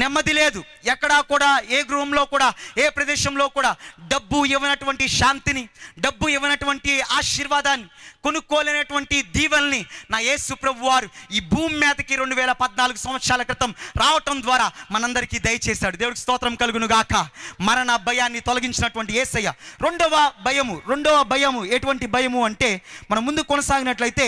నెమ్మది లేదు. ఎక్కడా కూడా ఏ గృహంలో కూడా ఏ ప్రదేశంలో కూడా డబ్బు ఇవ్వనటువంటి శాంతిని, డబ్బు ఇవ్వనటువంటి ఆశీర్వాదాన్ని, కొనుక్కోలేనటువంటి దీవెనల్ని నా యేసు ప్రభు వారు ఈ భూమి మీదకి 2014 సంవత్సరాల క్రితం రావటం ద్వారా మనందరికీ దయచేశాడు. దేవుడికి స్తోత్రం కలుగును గాక. మరణ భయాన్ని తొలగించినటువంటి యేసయ్య. రెండవ భయము ఎటువంటి భయము అంటే, మనం ముందు కొనసాగినట్లయితే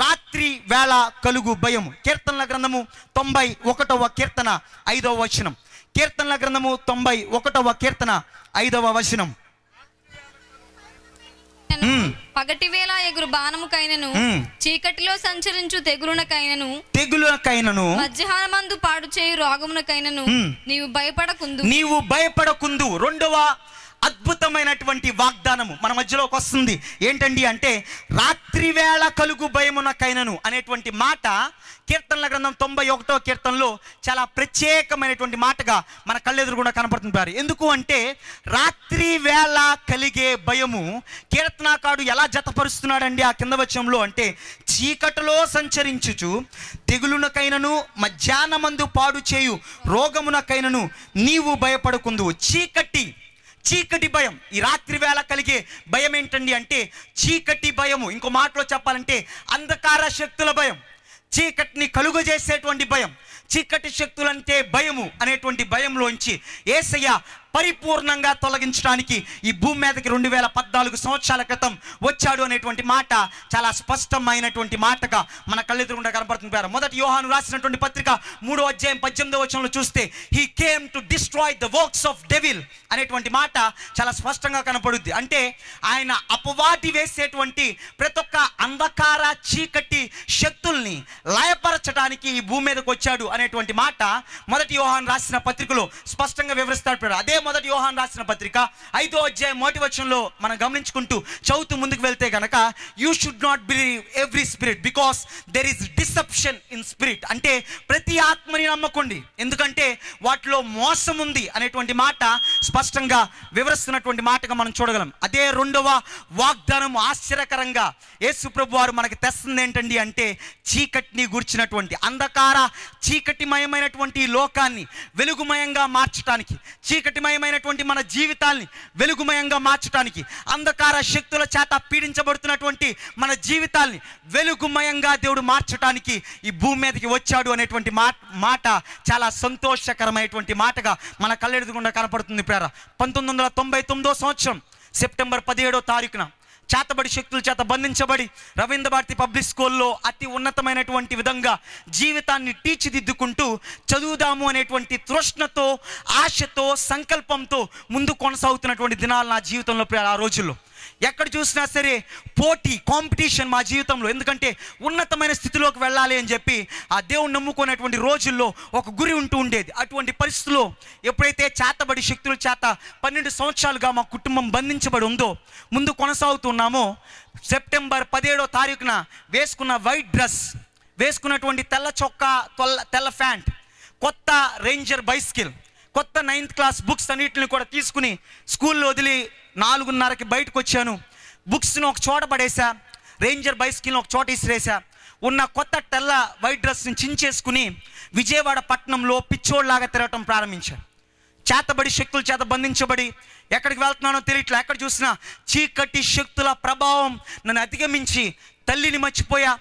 రాత్రి వేళ కలుగు భయము. కీర్తనల గ్రంథము 91వ కీర్తన 5వ వచనం. కీర్తనల గ్రంథము 91వ కీర్తన 5వ వచనం. పగటి వేళ ఎగురు బాణముకైనను, చీకటిలో సంచరించు తెగులునకైనను, మధ్యాహ్నమందు పాడు చేయు రోగమునకైనను నీవు భయపడకుందు. రెండవ అద్భుతమైనటువంటి వాగ్దానము మన మధ్యలోకి వస్తుంది. ఏంటండి అంటే, రాత్రి వేళ కలుగు భయమునకైనను అనేటువంటి మాట కీర్తనల గ్రంథం 91వ కీర్తనలో చాలా ప్రత్యేకమైనటువంటి మాటగా మన కళ్ళెదురుగుండా కనపడుతున్నారు. ఎందుకు అంటే, రాత్రి వేళ కలిగే భయము కీర్తనాకారుడు ఎలా జతపరుస్తున్నాడండి ఆ కింద వచనంలో అంటే, చీకటిలో సంచరించుచు తెగులునకైనను మధ్యాహ్నమందు పాడు చేయు రోగమునకైనను నీవు భయపడకుందు. చీకటి భయం. ఈ రాత్రి వేళ కలిగే భయం ఏంటండి అంటే చీకటి భయము. ఇంకో మాటలో చెప్పాలంటే అంధకార శక్తుల భయం, చీకటిని కలుగజేసేటువంటి భయం. చీకటి శక్తులంటే భయము అనేటువంటి భయంలోంచి యేసయ్య పరిపూర్ణంగా తొలగించడానికి ఈ భూమి మీదకి 2014 సంవత్సరాల క్రితం వచ్చాడు అనేటువంటి మాట చాలా స్పష్టమైనటువంటి మాటగా మన కళ్ళెదురుగుండా కనపడుతున్నారు. మొదటి యోహాను రాసినటువంటి పత్రిక 3వ అధ్యాయం 18వ వచనంలో చూస్తే, he came to destroy the works of devil అనేటువంటి మాట చాలా స్పష్టంగా కనపడుద్ది. అంటే ఆయన అపవాది వేసేటువంటి ప్రతి ఒక్క అంధకార చీకటి శక్తుల్ని లయపరచడానికి ఈ భూమి మీదకి వచ్చాడు అనేటువంటి మాట మొదటి యోహాను రాసిన పత్రికలో స్పష్టంగా వివరిస్తాడు. అదే మొదటి యోహాను రాసిన పత్రిక 5వ అధ్యాయం 1వ వచనంలో మనం గమనించుకుంటూ చదువుతూ ముందుకు వెళ్తే గనక, you should not believe every spirit because there is deception in spirit. అంటే ప్రతి ఆత్మని నమ్మకండి, ఎందుకంటే వాటిలో మోసం ఉంది అనేటువంటి మాట స్పష్టంగా వివరిస్తున్నటువంటి మాటగా మనం చూడగలం. అదే రెండవ వాగ్దానం ఆశ్చర్యకరంగా యేసు ప్రభు వారు మనకి తెస్తుంది ఏంటండి అంటే, చీకటిని గూర్చినటువంటి అంధకార చీకటిమయమైనటువంటి లోకాన్ని వెలుగుమయంగా మార్చడానికి, చీకటిమయమైనటువంటి మన జీవితాల్ని వెలుగుమయంగా మార్చడానికి, అంధకార శక్తుల చేత పీడించబడుతున్నటువంటి మన జీవితాల్ని వెలుగుమయంగా దేవుడు మార్చడానికి ఈ భూమి మీదకి వచ్చాడు అనేటువంటి మాట చాలా సంతోషకరమైనటువంటి మాటగా మన కళ్ళెదురుగుండా కనపడుతుంది. ప్రేర 1999వ సంవత్సరం సెప్టెంబర్ 17వ తారీఖున చేతబడి శక్తుల చేత బంధించబడి రవీంద్ర భారతి పబ్లిక్ స్కూల్లో అతి ఉన్నతమైనటువంటి విధంగా జీవితాన్ని తీర్చిదిద్దుకుంటూ చదువుదాము అనేటువంటి తృష్ణతో, ఆశతో, సంకల్పంతో ముందు కొనసాగుతున్నటువంటి దినాలు నా జీవితంలో ఆ రోజుల్లో ఎక్కడ చూసినా సరే పోటీ, కాంపిటీషన్ మా జీవితంలో. ఎందుకంటే ఉన్నతమైన స్థితిలోకి వెళ్ళాలి అని చెప్పి ఆ దేవుని నమ్ముకునేటువంటి రోజుల్లో ఒక గురి ఉంటూ ఉండేది. అటువంటి పరిస్థితుల్లో ఎప్పుడైతే చేతబడి శక్తుల చేత 12 సంవత్సరాలుగా మా కుటుంబం బంధించబడి ఉందో, ముందు కొనసాగుతున్నామో, సెప్టెంబర్ 17వ తారీఖున వేసుకున్న వైట్ డ్రెస్, వేసుకున్నటువంటి తెల్ల చొక్కా, తెల్ల ప్యాంట్, కొత్త రేంజర్ బైసికల్, కొత్త 9th క్లాస్ బుక్స్ అన్నిటిని కూడా తీసుకుని స్కూల్లో వదిలి 4:30కి బయటకు వచ్చాను. బుక్స్ని ఒక చోట పడేసా, రేంజర్ బైసికల్ని ఒక చోట ఇసిరేసా, ఉన్న కొత్త తెల్ల వైట్ డ్రెస్ని చించేసుకుని విజయవాడ పట్టణంలో పిచ్చోడ్లాగా తిరగటం ప్రారంభించాను. చేతబడి శక్తుల చేత బంధించబడి ఎక్కడికి వెళ్తున్నానో తెలియట్లా. ఎక్కడ చూసినా చీకటి శక్తుల ప్రభావం నన్ను అధిగమించి తల్లిని మర్చిపోయా,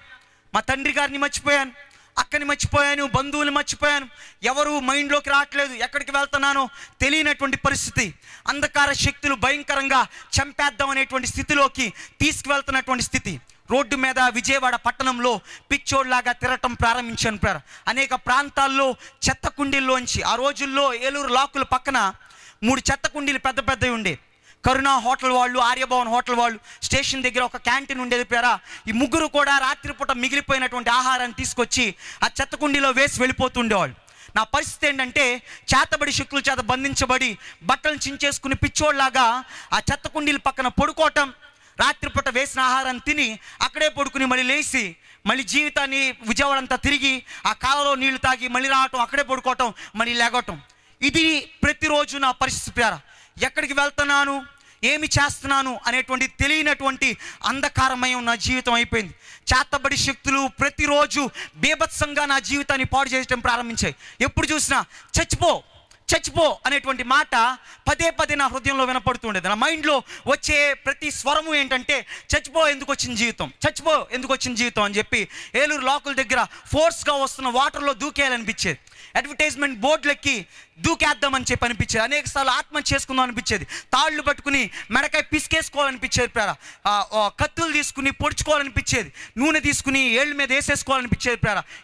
మా తండ్రి గారిని మర్చిపోయాను, అక్కని మర్చిపోయాను, బంధువులు మర్చిపోయాను, ఎవరు మైండ్లోకి రావట్లేదు, ఎక్కడికి వెళ్తున్నానో తెలియనటువంటి పరిస్థితి. అంధకార శక్తులు భయంకరంగా చంపేద్దాం అనేటువంటి స్థితిలోకి తీసుకువెళ్తున్నటువంటి స్థితి. రోడ్డు మీద విజయవాడ పట్టణంలో పిచ్చోడ్లాగా తిరగటం ప్రారంభించాను. అనేక ప్రాంతాల్లో చెత్త కుండీల్లోంచి, ఆ రోజుల్లో ఏలూరు లాకుల పక్కన 3 చెత్త కుండీలు పెద్ద పెద్దవి ఉండే. కరుణ హోటల్ వాళ్ళు, ఆర్యభవన్ హోటల్ వాళ్ళు, స్టేషన్ దగ్గర ఒక క్యాంటీన్ ఉండేది. ఈ ముగ్గురు కూడా రాత్రిపూట మిగిలిపోయినటువంటి ఆహారాన్ని తీసుకొచ్చి ఆ చెత్త కుండీలో వేసి వెళ్ళిపోతుండేవాళ్ళు. నా పరిస్థితి ఏంటంటే, చేతబడి శక్తుల చేత బంధించబడి బట్టలు చించేసుకుని పిచ్చోడ్లాగా ఆ చెత్త కుండీల పక్కన పడుకోవటం, రాత్రిపూట వేసిన ఆహారాన్ని తిని అక్కడే పడుకుని మళ్ళీ లేచి మళ్ళీ జీవితాన్ని విజయవాడ అంతా తిరిగి ఆ కాలలో నీళ్లు తాగి మళ్ళీ రావటం, అక్కడే పడుకోవటం, మళ్ళీ లేగటం. ఇది ప్రతిరోజు నా పరిస్థితి. ఎక్కడికి వెళ్తున్నాను, ఏమి చేస్తున్నాను అనేటువంటి తెలియనటువంటి అంధకారమయం నా జీవితం అయిపోయింది. చేతబడి శక్తులు ప్రతిరోజు బీభత్సంగా నా జీవితాన్ని పాడు చేయడం ప్రారంభించాయి. ఎప్పుడు చూసినా చచ్చిపో అనేటువంటి మాట పదే పదే నా హృదయంలో వినపడుతుండేది. నా మైండ్లో వచ్చే ప్రతి స్వరము ఏంటంటే చచ్చిపో ఎందుకు వచ్చిన జీవితం అని చెప్పి ఏలూరు లోకల్ దగ్గర ఫోర్స్గా వస్తున్న వాటర్లో దూకేయాలనిపించేది. అడ్వర్టైజ్మెంట్ బోర్డులెక్కి దూకేద్దామని చెప్పి అనిపించేది. అనేక సార్లు ఆత్మహత్య చేసుకుందాం అనిపించేది. తాళ్ళు పట్టుకుని మెడకాయ పిసికేసుకోవాలనిపించేది. కత్తులు తీసుకుని పొడుచుకోవాలనిపించేది. నూనె తీసుకుని ఏళ్ళ మీద వేసేసుకోవాలనిపించేది.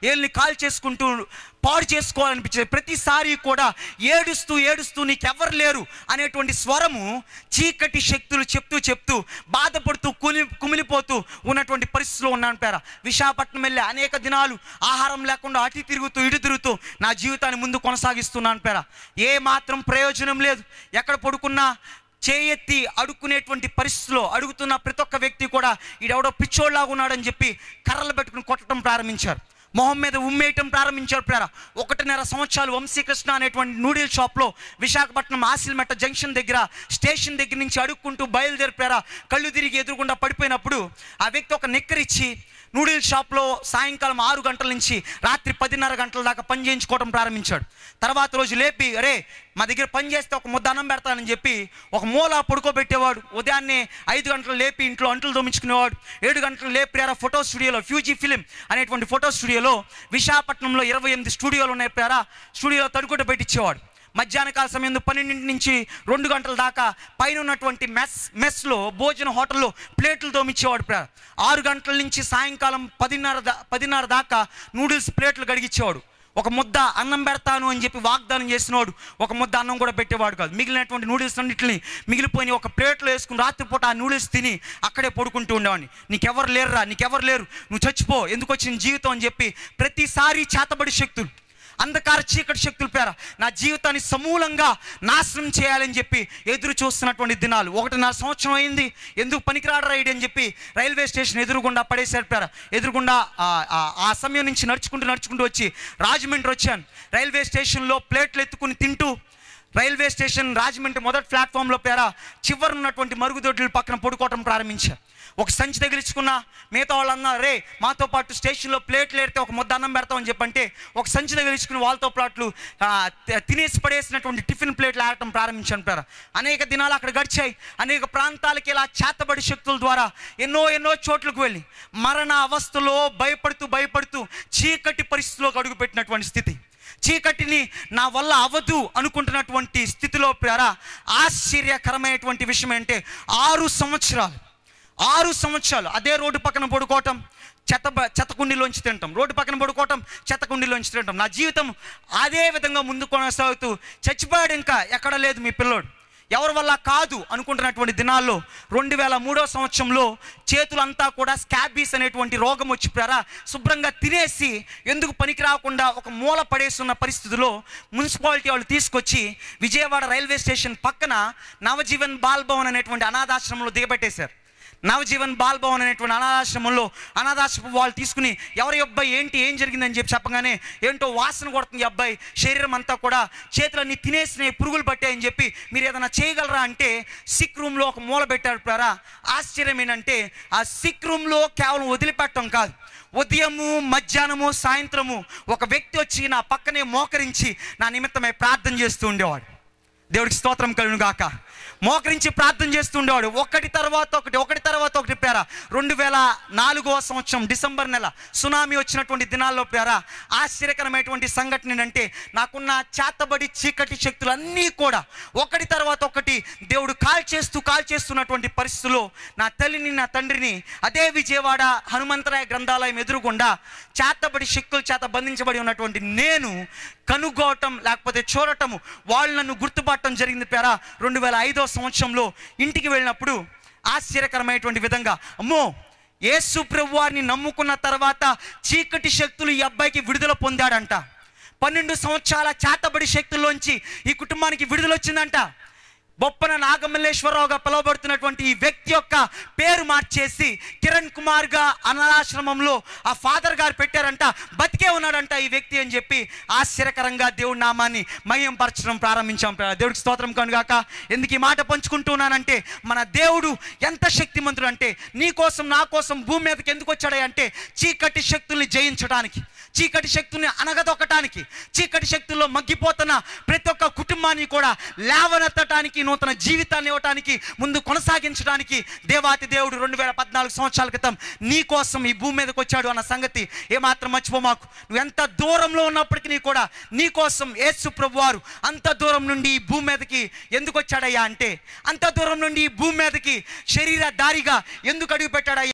ఏళ్ళని కాల్ చేసుకుంటూ పాడు చేసుకోవాలనిపించేది. ప్రతిసారి కూడా ఏడుస్తూ నీకెవరు లేరు అనేటువంటి స్వరము చీకటి శక్తులు చెప్తూ బాధపడుతూ కుమిలిపోతూ ఉన్నటువంటి పరిస్థితిలో ఉన్నాను. విశాఖపట్నం వెళ్ళి అనేక దినాలు ఆహారం లేకుండా అటు తిరుగుతూ నా జీవితాన్ని ముందు కొనసాగిస్తున్నాను. ఏ మాత్రం ప్రయోజనం లేదు. ఎక్కడ పడుకున్నా చేయెత్తి అడుక్కునేటువంటి పరిస్థితిలో అడుగుతున్న ప్రతి ఒక్క వ్యక్తి కూడా ఈడెవడో పిచ్చోళ్ళలాగా ఉన్నాడని చెప్పి కర్రలు పెట్టుకుని కొట్టడం ప్రారంభించారు. మొహం మీద ఉమ్మేయటం ప్రారంభించారు. 1.5 సంవత్సరాలు వంశీకృష్ణ అనేటువంటి నూడిల్ షాప్లో విశాఖపట్నం ఆసిల్మెట్ట జంక్షన్ దగ్గర స్టేషన్ దగ్గర నుంచి అడుక్కుంటూ బయలుదేరిపారా. కళ్ళు తిరిగి ఎదురుగుండా పడిపోయినప్పుడు ఆ వ్యక్తి ఒక నిక్కరిచ్చి నూడిల్ షాప్లో సాయంకాలం 6 గంటల నుంచి రాత్రి 10:30 గంటల దాకా పని చేయించుకోవడం ప్రారంభించాడు. తర్వాత రోజు లేపి అరే మా దగ్గర పని చేస్తే ఒక ముద్ద అన్నం పెడతానని చెప్పి ఒక మూల పడుకోబెట్టేవాడు. ఉదయాన్నే 5 గంటలు లేపి ఇంట్లో అంట్లు దోమించుకునేవాడు. 7 గంటలు లేపి ఫోటో స్టూడియోలో ఫ్యూజీ ఫిలిం అనేటువంటి ఫోటో స్టూడియోలో విశాఖపట్నంలో 28 స్టూడియోలు ఉన్నాయి. స్టూడియోలో తడుగుట పెట్టించేవాడు. మధ్యాహ్న కాల సమయం 12 నుంచి 2 గంటల దాకా పైన ఉన్నటువంటి మెస్లో భోజన హోటల్లో ప్లేట్లు తోమిచ్చేవాడు. 6 గంటల నుంచి సాయంకాలం 10:30 దాకా నూడిల్స్ ప్లేట్లు కడిగిచ్చేవాడు. ఒక ముద్ద అన్నం పెడతాను అని చెప్పి వాగ్దానం చేసినవాడు ఒక ముద్ద అన్నం కూడా పెట్టేవాడు కాదు. మిగిలినటువంటి నూడిల్స్ అన్నింటిని మిగిలిపోయి ఒక ప్లేట్లో వేసుకుని రాత్రిపూట ఆ నూడిల్స్ తిని అక్కడే పడుకుంటూ ఉండేవాడిని. నీకెవరు లేరు, నువ్వు చచ్చిపో, ఎందుకు వచ్చిన జీవితం అని చెప్పి ప్రతిసారి చేతబడి శక్తులు, అంధకార చీకటి శక్తుల నా జీవితాన్ని సమూలంగా నాశనం చేయాలని చెప్పి ఎదురు చూస్తున్నటువంటి దినాలు. 1.5 సంవత్సరం అయింది. ఎందుకు పనికిరాడు రైడ్ అని చెప్పి రైల్వే స్టేషన్ ఎదురుగుండా పడేసారు. ఎదురుగుండా ఆ సమయం నుంచి నడుచుకుంటూ వచ్చి రాజమండ్రి వచ్చాను. రైల్వే స్టేషన్లో ప్లేట్లు ఎత్తుకుని తింటూ రైల్వే స్టేషన్ రాజమండ్రి మొదటి ప్లాట్ఫామ్లో చివరి ఉన్నటువంటి మరుగుదొడ్ల పక్కన పడుకోవటం ప్రారంభించాను. ఒక సంచి తగిలించుకున్నా. మిగతా వాళ్ళు అన్నారు రే మాతో పాటు స్టేషన్లో ప్లేట్లు ఏరితే ఒక ముద్ద అన్నం పెడతామని చెప్పంటే ఒక సంచి తగిలించుకుని వాళ్ళతో పాటు తినేసి పడేసినటువంటి టిఫిన్ ప్లేట్లు ఆడటం ప్రారంభించాను. అనేక దినాలు అక్కడ గడిచాయి. అనేక ప్రాంతాలకి ఇలా చేతబడి శక్తుల ద్వారా ఎన్నో చోట్లకు వెళ్ళి మరణ అవస్థలో భయపడుతూ చీకటి పరిస్థితిలోకి అడుగుపెట్టినటువంటి స్థితి. చీకటిని నా వల్ల అవ్వదు అనుకుంటున్నటువంటి స్థితిలో ఆశ్చర్యకరమైనటువంటి విషయం ఏంటంటే 6 సంవత్సరాలు అదే రోడ్డు పక్కన పడుకోవటం, చెత్తకుండీలోంచి తింటాం. రోడ్డు పక్కన పడుకోవటం, చెత్తకుండీలోంచి తింటాం. నా జీవితం అదే విధంగా ముందు కొనసాగుతూ చచ్చిపోయాడు. ఇంకా ఎక్కడ లేదు మీ పిల్లోడు, ఎవరి వల్ల కాదు అనుకుంటున్నటువంటి దినాల్లో 2003వ సంవత్సరంలో చేతులంతా కూడా స్కాబీస్ అనేటువంటి రోగం వచ్చి శుభ్రంగా తినేసి ఎందుకు పనికి రాకుండా ఒక మూల పడేస్తున్న పరిస్థితిలో మున్సిపాలిటీ వాళ్ళు తీసుకొచ్చి విజయవాడ రైల్వే స్టేషన్ పక్కన నవజీవన్ బాల్ భవన్ అనేటువంటి అనాథాశ్రమంలో దిగబెట్టేశారు. నవజీవన్ బాల్ భవన్ అనేటువంటి అనాథాశ్రమం వాళ్ళు తీసుకుని ఎవరి అబ్బాయి ఏం జరిగిందని చెప్పి చెప్పగానే ఏంటో వాసన కొడుతుంది అబ్బాయి శరీరం అంతా కూడా, చేతులన్నీ తినేసిన పురుగులు పట్టాయని చెప్పి మీరు ఏదైనా చేయగలరా అంటే సిక్ రూమ్లో ఒక మూల పెట్టారు. ఆశ్చర్యం ఏంటంటే ఆ సిక్ రూమ్లో కేవలం వదిలిపెట్టడం కాదు, ఉదయము మధ్యాహ్నము సాయంత్రము ఒక వ్యక్తి వచ్చి నా పక్కనే మోకరించి నా నిమిత్తమై ప్రార్థన చేస్తూ ఉండేవాడు. దేవుడికి స్తోత్రం కలుగును గాక. మోకరించి ప్రార్థన చేస్తుండేవాడు. ఒకటి తర్వాత ఒకటి 2004వ సంవత్సరం డిసెంబర్ నెల సునామీ వచ్చినటువంటి దినాల్లో ఆశ్చర్యకరమైనటువంటి సంఘటన ఏంటంటే నాకున్న చేతబడి చీకటి శక్తులన్నీ కూడా ఒకటి తర్వాత ఒకటి దేవుడు కాల్చేస్తున్నటువంటి పరిస్థితుల్లో నా తల్లిని నా తండ్రిని అదే విజయవాడ హనుమంతరాయ గ్రంథాలయం ఎదురుగుండా చేతబడి శక్తుల చేత బంధించబడి ఉన్నటువంటి నేను కనుగోవటం లేకపోతే చూడటము, వాళ్ళు నన్ను గుర్తుపట్టడం జరిగింది. 2005వ సంవత్సరంలో ఇంటికి వెళ్ళినప్పుడు ఆశ్చర్యకరమైనటువంటి విధంగా అమ్మో యేసు ప్రభువు వారిని నమ్ముకున్న తర్వాత చీకటి శక్తులు ఈ అబ్బాయికి విడుదల పొందాడంట. 12 సంవత్సరాల చేతబడి శక్తుల్లోంచి ఈ కుటుంబానికి విడుదల వచ్చిందంట. బొప్పన నాగమల్లేశ్వరరావుగా పిలువబడుతున్నటువంటి ఈ వ్యక్తి యొక్క పేరు మార్చేసి కిరణ్ కుమార్గా అనాథాశ్రమంలో ఆ ఫాదర్ గారు పెట్టారంట. బతికే ఉన్నాడంట ఈ వ్యక్తి అని చెప్పి ఆశ్చర్యకరంగా దేవుడి నామాన్ని మహింపరచడం ప్రారంభించాం. దేవుడికి స్తోత్రం కనుగాక. ఎందుకు ఈ మాట పంచుకుంటున్నానంటే, మన దేవుడు ఎంత శక్తిమంతుడు అంటే, నీ కోసం నా కోసం భూమి మీదకి ఎందుకు వచ్చాడు అంటే చీకటి శక్తుల్ని జయించడానికి, చీకటి శక్తుల్ని అనగదొక్కటానికి, చీకటి శక్తుల్లో మగ్గిపోతున్న ప్రతి ఒక్క కుటుంబాన్ని కూడా లేవనెత్తటానికి, నూతన జీవితాన్ని ఇవ్వటానికి, ముందు కొనసాగించడానికి దేవాతి దేవుడు 2014 సంవత్సరాల క్రితం నీ కోసం ఈ భూమి మీదకి వచ్చాడు అన్న సంగతి ఏమాత్రం మర్చిపోమాకు. నువ్వు ఎంత దూరంలో ఉన్నప్పటికీ కూడా నీ కోసం యేసు ప్రభువారు అంత దూరం నుండి ఈ భూమి మీదకి ఎందుకు వచ్చాడయ్యా అంటే, అంత దూరం నుండి ఈ భూమి మీదకి శరీరధారిగా ఎందుకు అడుగు పెట్టాడయ్యా